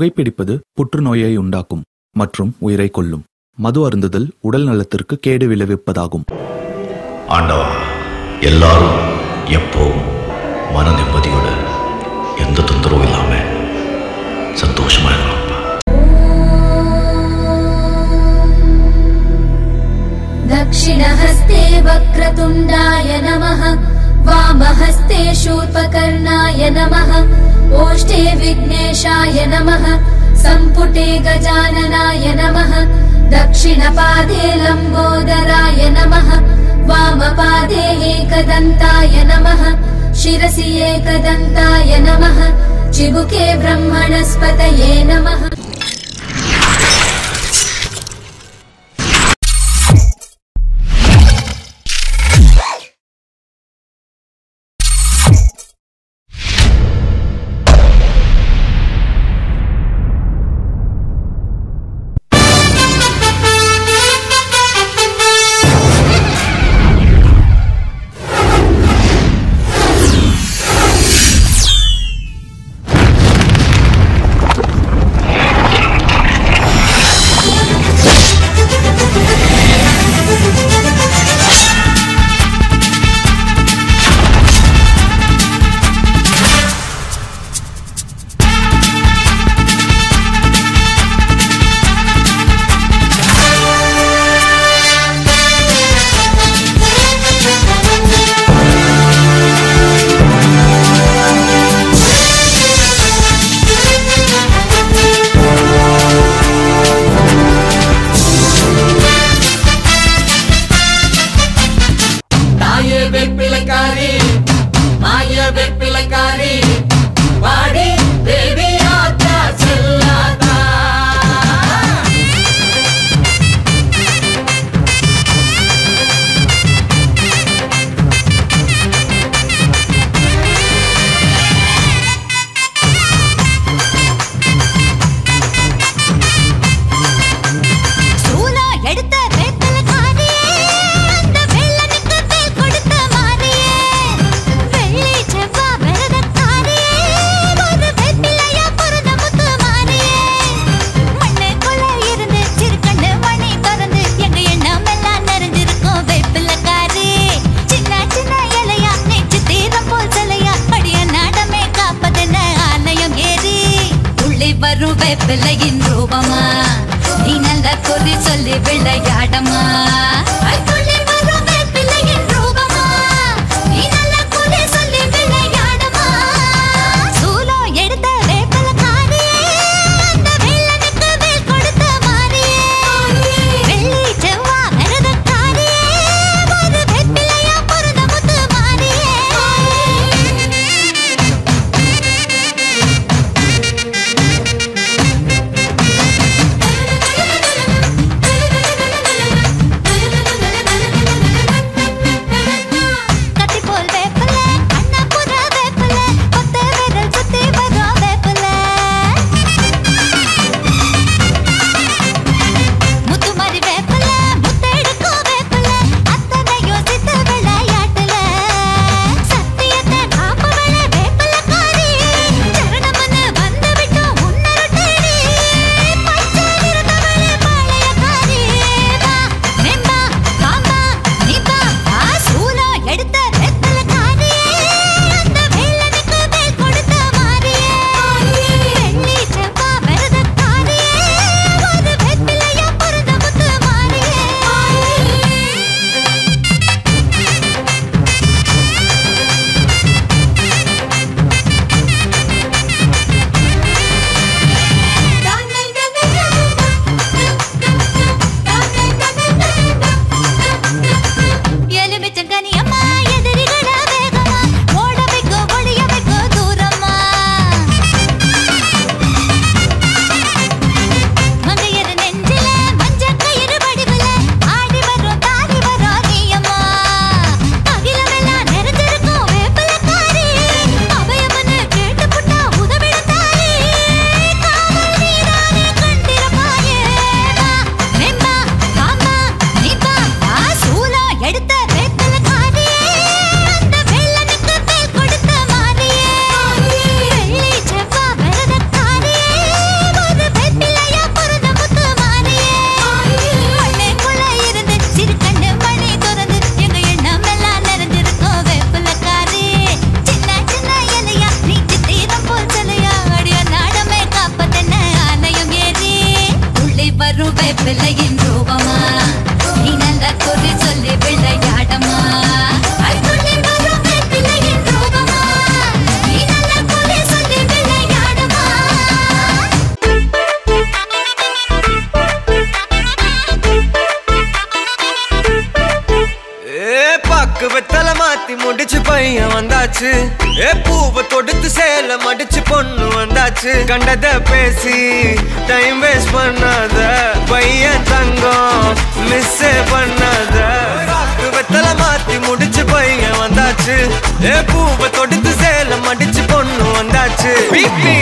புகைப்பிடிப்பது புற்றுநோயை உண்டாக்கும் மற்றும் உயிரை கொல்லும். மது அருந்துதல் உடல் நலத்திற்கு கேடு விளைவிப்பதாகும். ஆண்டவா, எல்லாரும் எப்பவும் மன நிம்மதியோட எந்த தொந்தரவும் இல்லாம சந்தோஷமா இருக்கணும். दक्षिणहस्ते वक्रतुण्डाय नमः, वामहस्ते शूर्पकर्णाय नमः, ओष्ठे विघ्नेशाय नमः, सम्पुटे गजाननाय नमः, दक्षिणपादे लम्बोदराय नमः, वामपादे एकदन्ताय नमः, शिरसि एकदन्ताय नमः, चिबुके ब्रह्मणस्पतये नमः. வேப்பிலையின் ரூபமா, நீ நல்ல குறி சொல்லி விளையாடமா. பையன் வந்தாச்சு பூவை தொடுத்து சேல மடிச்சு பொண்ணு வந்தாச்சு கண்டத பேசி டைம் வேஸ்ட் பண்ணாத பையன் தங்கம் மிஸ் பண்ணாத வெத்தல மாத்தி முடிச்சு பையன் வந்தாச்சு பூவை தொடுத்து சேல மடிச்சு பொண்ணு வந்தாச்சு பிபி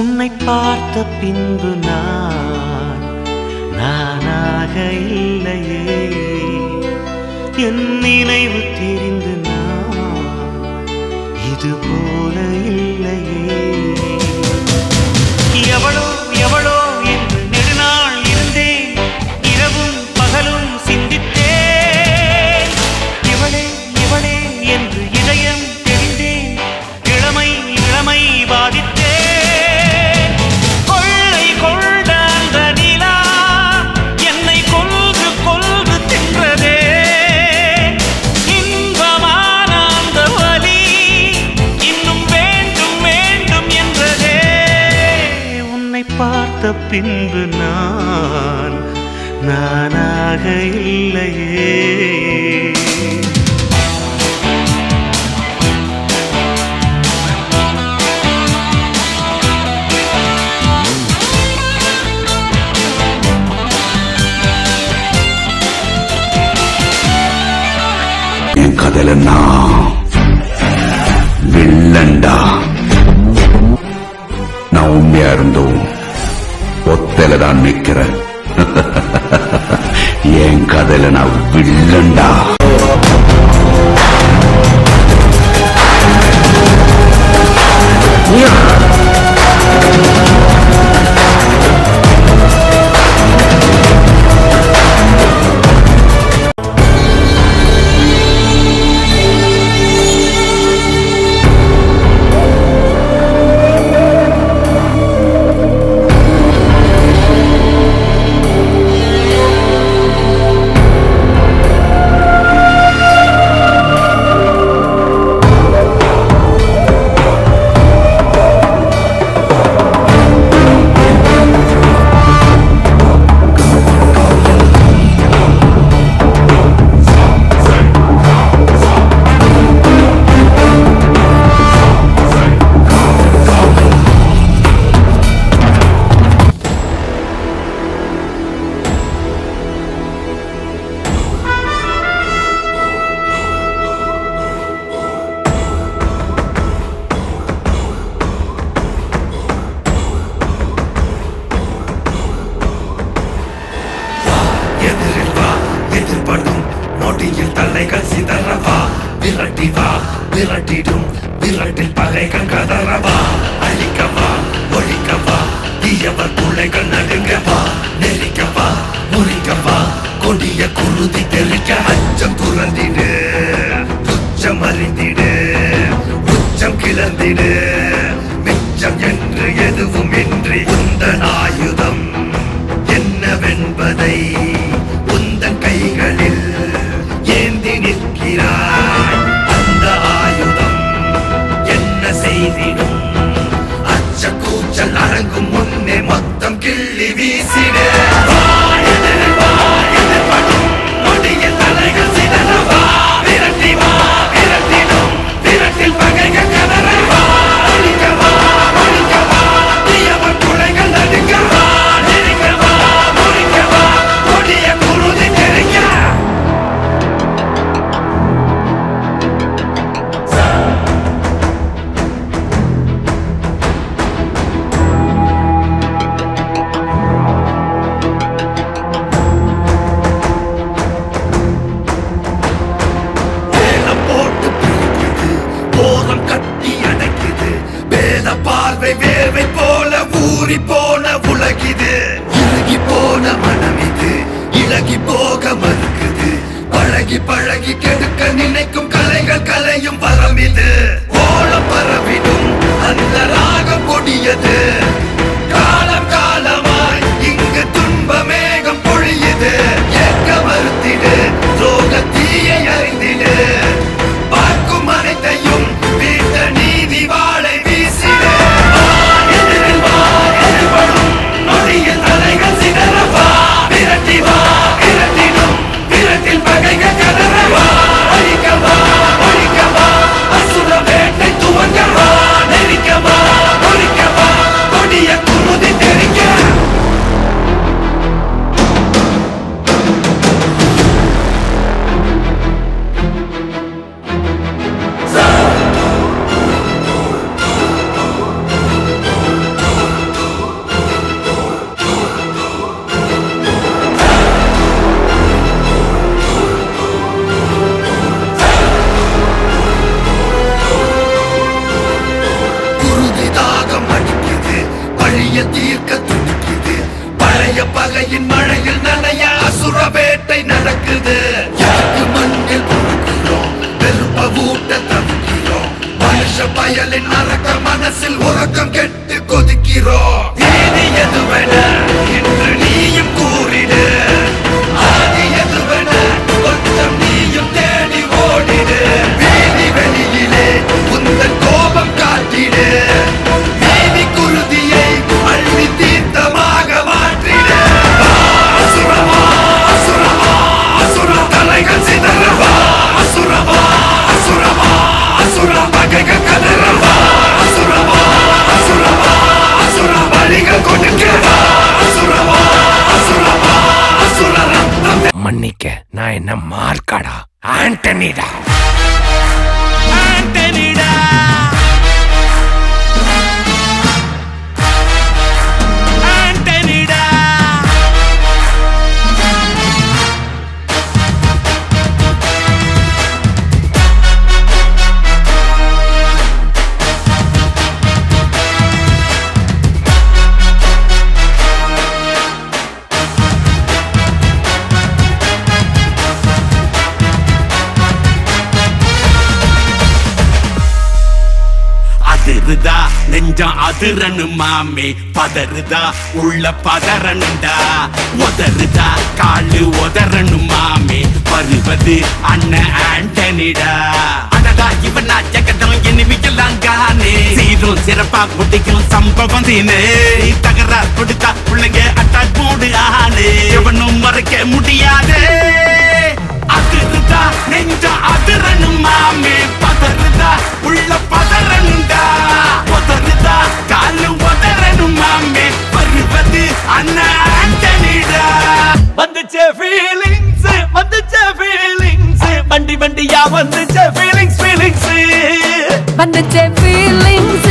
உன்னை பார்த்த பின்பு நானாக இல்லையே என் நினைவு தெரிந்து இது போல இல்லையே எவளோ எவளோ என்று நெடுநாள் இருந்தேன் இரவும் பகலும் சிந்தித்தேன் இவளே இவளே என்று இதயம் தெரிந்தேன் இளமை இளமை பாதித்தேன் பார்த்த பின்பு நானாக இல்லையே என் கதையில நான் வில்லண்டா. நான் உண்மையா இருந்தோம் ஒத்தையில தான் நிக்கிறேன். என் கதையில நான் வில்லண்டா. தலைகள் சிதறவா விரட்டி வா விரட்டிடும் விரட்டில் பகைகள் கதறவா அழிக்கவா ஒழிக்கவா தீயவர் பிள்ளைகள் நடுங்கவா நெருக்கவா முறிக்கவா கொடிய குருதி தெளிக்க அச்சம் துறந்திடு துச்சம் அறிந்திடு உச்சம் கிளந்திடு மிச்சம் என்று எதுவும் இன்றி உந்தன் ஆயுதம் என்னவென்பதை உந்தன் கைகளில் ஏந்தி நிற்கிறாய் அந்த ஆயுதம் என்ன செய்திடும் அச்ச கூச்சல் அடங்கும் முன்னே மொத்தம் கிள்ளி வீசிடு தலைகள் சிதறவா விரட்டி வா விரட்டிடும் விரட்டில் பகைகள் கதறவா ஒழிக்கவா ஒழிக்கவா தீயவர் குலைகள் நடுங்கவா நெருங்கவா முறிக்கவா கொடிய குருதி தெரிக்க பார்வை வேர்வை போல ஊறி போன உலகிது இறுகி போன மனம் இது இலகி போக மறுக்குது பழகி பழகி கெடுக்க நினைக்கும் கலைகள் கலையும் வரம் இது ஓலம் பரவிடும் அந்த ராகம் கொடியது காலம் காலமாய் இங்கு துன்ப மேகம் பொழியுது ஏற்க மறுத்திடு ரோக தீயை அறிந்திடு பார்க்கும் அனைத்தையும் வீட்ட நீதி வாழை வீசிடு தலைகள் சிதறவா விரட்டி வா விரட்டிடும் விரட்டில் பகைகள் கதறவா அழிக்கவா ஒழிக்கவா அசுர வேட்டை துவங்கவா நெருக்கவா ஒழிக்கவா கொடிய குருதி தெரிக்க தீர்க்க துடிக்குது பழைய பகையின் மழையில் நனைய அசுர வேட்டை நடக்குது யாருக்கு மண்ணில் பொறுக்கிறோம் வெறுப்ப ஊட்ட தவிக்கிறோம் மனுஷ பயலின் அரக்க மனசில் உறக்கம் கெட்டு கொதிக்கிறோம் நீதி எதுவென இன்று நீயும் கூறிடு ஆதி எதுவென கொஞ்சம் நீயும் தேடி ஓடிடு வீதி வெளியிலே உந்தன் கோபம் காட்டிடு நீதி குருதியை அள்ளி தீர்த்தமாக மாற்றிடு அசுரவா அசுரவா அசுர தலைகள் சிதறவா அசுரவா அசுரவா அசுர பகைகள் கதறவா அசுரவா அசுரவா அசுர வழிகள் கொடுக்கவா அசுரவா அசுரவா அசுர ரத்தம் மன்னிக்க நான் என்ன மார்க்காடா ஆண்டனிடா ஆண்டனிடா அதிருதா நெஞ்சம் அதிரனு மாமே பதறுதா உள்ள பதறனுண்டா உதறுதா காலு உதறனு மாமே வருவது அண்ணன் ஆண்டனிடா அடடா இவனா ஜெகதம் எனிமிக்கலாங்கானே சீரும் சிறப்பா குட்டிக்கும் சம்பவம் தீனே தகராறு கொடுத்தா பிள்ளைங்க அட்டாக் போடு ஆனே எவனும் மறைக்க முடியாதே அதிருதா நெஞ்சம் அதிரனு மாமே பதறுதா உள்ள பதறனுண்டா உதறுதா காலு உதறனு மாமே வருவது அண்ணன் ஆண்டனிடா வந்துச்சே ஃபீலிங்ஸ் வண்டி வண்டியா வந்துச்சே ஃபீலிங்ஸ் வந்துச்சே ஃபீலிங்ஸ்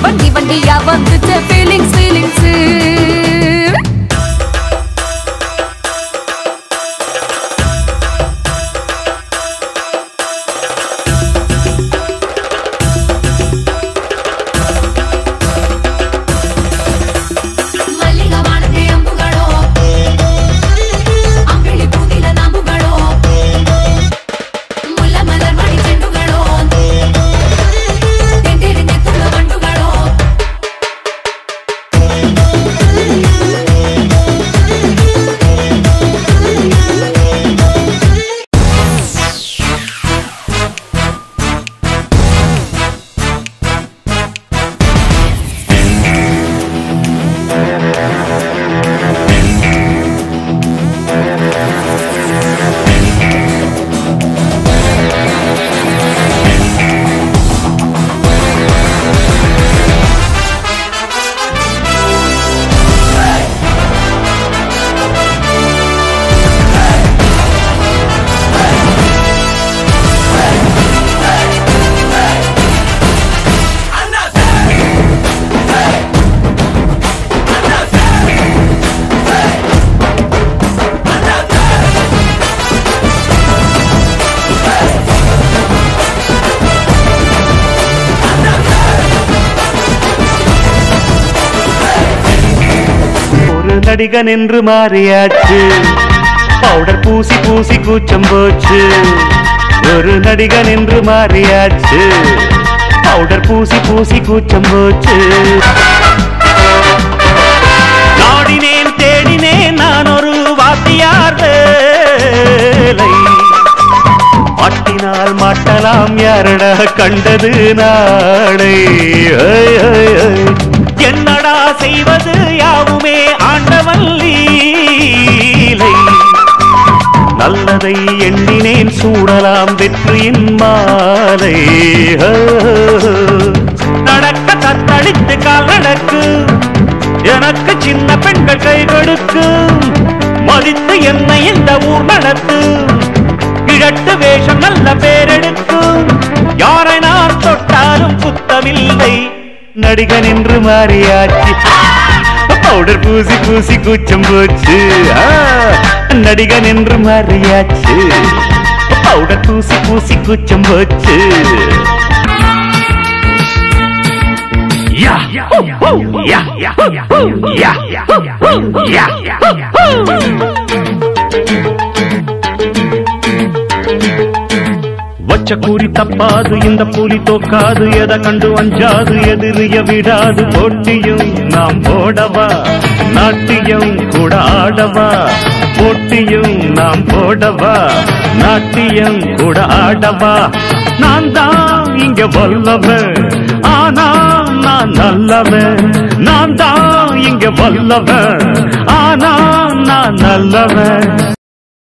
வண்டி வண்டியா வந்துச்சே ஃபீலிங்ஸ் நடிகன் என்று மாறியாச்சு பவுடர் பூசி பூசி கூச்சம் போச்சு ஒரு நடிகன் என்று மாறியாச்சு பவுடர் பூசி பூசி கூச்சம் போச்சு நாடினேன் தேடினேன் நான் ஒரு வாத்தியார் வேலை மாட்டினால் மாட்டலாம் யாரடா கண்டது நாளை என்னடா செய்வது யாவுமே ஆண்டவன் லீலை நல்லதை எண்ணினேன் சூடலாம் வெற்றியின் மாலை நடக்க தத்தளித்து கால் நடக்கு எனக்கு சின்ன பெண்கள் கை கொடுக்கு மதித்து என்னை இந்த ஊர் நடத்து கிழட்டு வேஷம் நல்ல பேரெடுக்கும் யாரை நான் தொட்டாலும் புத்தமில்லை நடிகன் என்று மாறியாச்சு பவுடர் பூசி பூசி கூச்சம் போச்சு நடிகன் என்று மாறியாச்சு பவுடர் பூசி பூசி கூச்சம் போச்சு வச்ச கூறி தப்பாது இந்த புலி தோக்காது எதை கண்டு அஞ்சாது எதிரிய விடாது போட்டியும் நாம் போடவா நாட்டியம் கூட ஆடவா போட்டியும் நாம் போடவா நாட்டியம் கூட ஆடவா நான் தான் இங்க வல்லவன் ஆனா நான் நல்லவன் நான் தான் இங்க வல்லவன் ஆனா நான் நல்லவன்